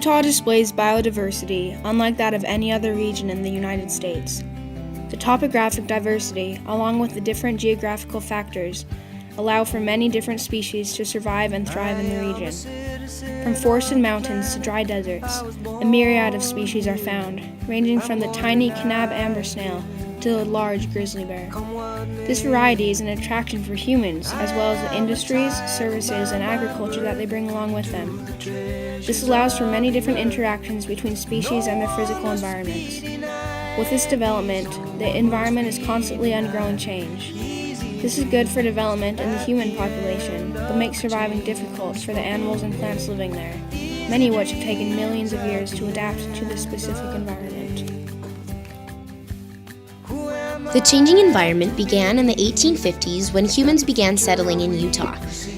Utah displays biodiversity unlike that of any other region in the United States. The topographic diversity, along with the different geographical factors, allow for many different species to survive and thrive in the region. From forested mountains to dry deserts, a myriad of species are found, ranging from the tiny Kanab amber snail to the large grizzly bear. This variety is an attraction for humans, as well as the industries, services, and agriculture that they bring along with them. This allows for many different interactions between species and their physical environments. With this development, the environment is constantly undergoing change. This is good for development in the human population, but makes surviving difficult for the animals and plants living there, many of which have taken millions of years to adapt to this specific environment. The changing environment began in the 1850s when humans began settling in Utah.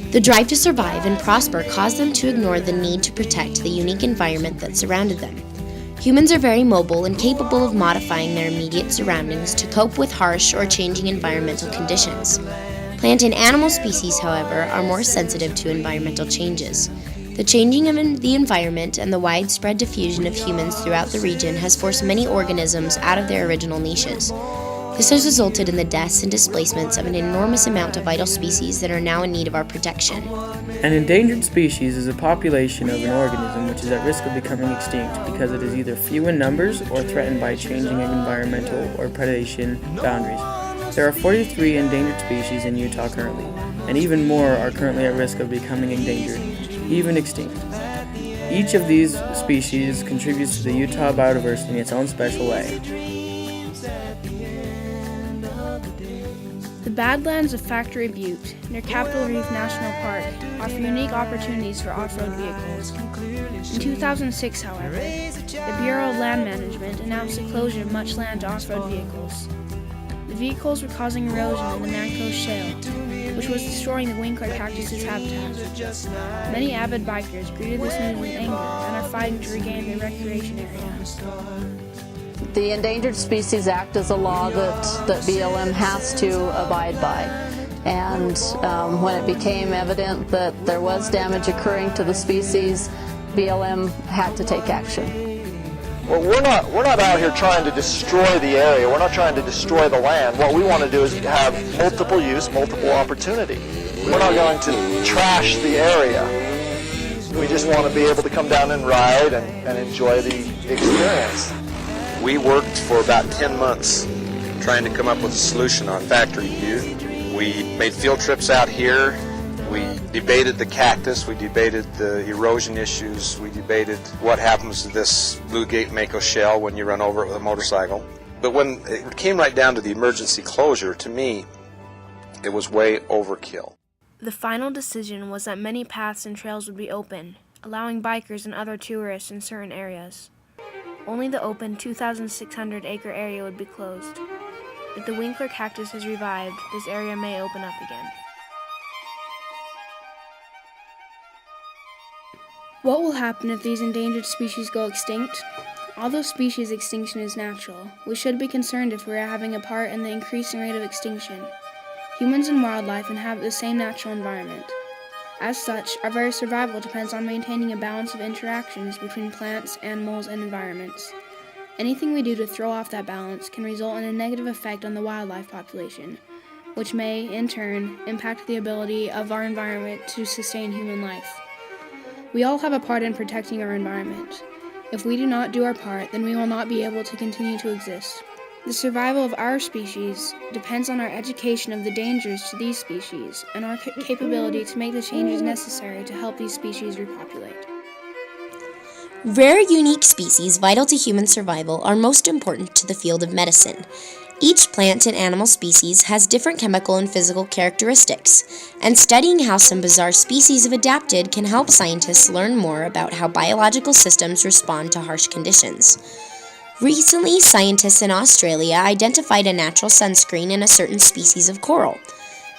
The drive to survive and prosper caused them to ignore the need to protect the unique environment that surrounded them. Humans are very mobile and capable of modifying their immediate surroundings to cope with harsh or changing environmental conditions. Plant and animal species, however, are more sensitive to environmental changes. The changing of the environment and the widespread diffusion of humans throughout the region has forced many organisms out of their original niches. This has resulted in the deaths and displacements of an enormous amount of vital species that are now in need of our protection. An endangered species is a population of an organism which is at risk of becoming extinct because it is either few in numbers or threatened by changing environmental or predation boundaries. There are 43 endangered species in Utah currently, and even more are currently at risk of becoming endangered, even extinct. Each of these species contributes to the Utah biodiversity in its own special way. The Badlands of Factory Butte, near Capitol Reef National Park, offer unique opportunities for off-road vehicles. In 2006, however, the Bureau of Land Management announced the closure of much land to off-road vehicles. The vehicles were causing erosion in the Mancos Shale, which was destroying the Winkler cactus's habitat. Many avid bikers greeted this news with anger and are fighting to regain their recreation area. The Endangered Species Act is a law that BLM has to abide by. And when it became evident that there was damage occurring to the species, BLM had to take action. Well, we're not out here trying to destroy the area. We're not trying to destroy the land. What we want to do is have multiple use, multiple opportunity. We're not going to trash the area. We just want to be able to come down and ride and enjoy the experience. We worked for about 10 months trying to come up with a solution on Factory Butte. We made field trips out here. We debated the cactus. We debated the erosion issues. We debated what happens to this Blue Gate Mako shell when you run over it with a motorcycle. But when it came right down to the emergency closure, to me, it was way overkill. The final decision was that many paths and trails would be open, allowing bikers and other tourists in certain areas. Only the open 2,600-acre area would be closed. If the Winkler cactus has revived, this area may open up again. What will happen if these endangered species go extinct? Although species extinction is natural, we should be concerned if we are having a part in the increasing rate of extinction. Humans and wildlife inhabit the same natural environment. As such, our very survival depends on maintaining a balance of interactions between plants, animals, and environments. Anything we do to throw off that balance can result in a negative effect on the wildlife population, which may, in turn, impact the ability of our environment to sustain human life. We all have a part in protecting our environment. If we do not do our part, then we will not be able to continue to exist. The survival of our species depends on our education of the dangers to these species and our capability to make the changes necessary to help these species repopulate. Rare, unique species vital to human survival are most important to the field of medicine. Each plant and animal species has different chemical and physical characteristics, and studying how some bizarre species have adapted can help scientists learn more about how biological systems respond to harsh conditions. Recently, scientists in Australia identified a natural sunscreen in a certain species of coral.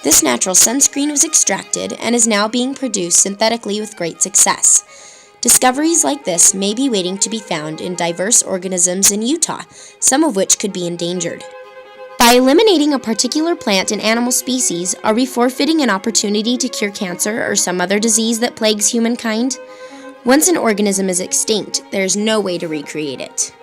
This natural sunscreen was extracted and is now being produced synthetically with great success. Discoveries like this may be waiting to be found in diverse organisms in Utah, some of which could be endangered. By eliminating a particular plant and animal species, are we forfeiting an opportunity to cure cancer or some other disease that plagues humankind? Once an organism is extinct, there is no way to recreate it.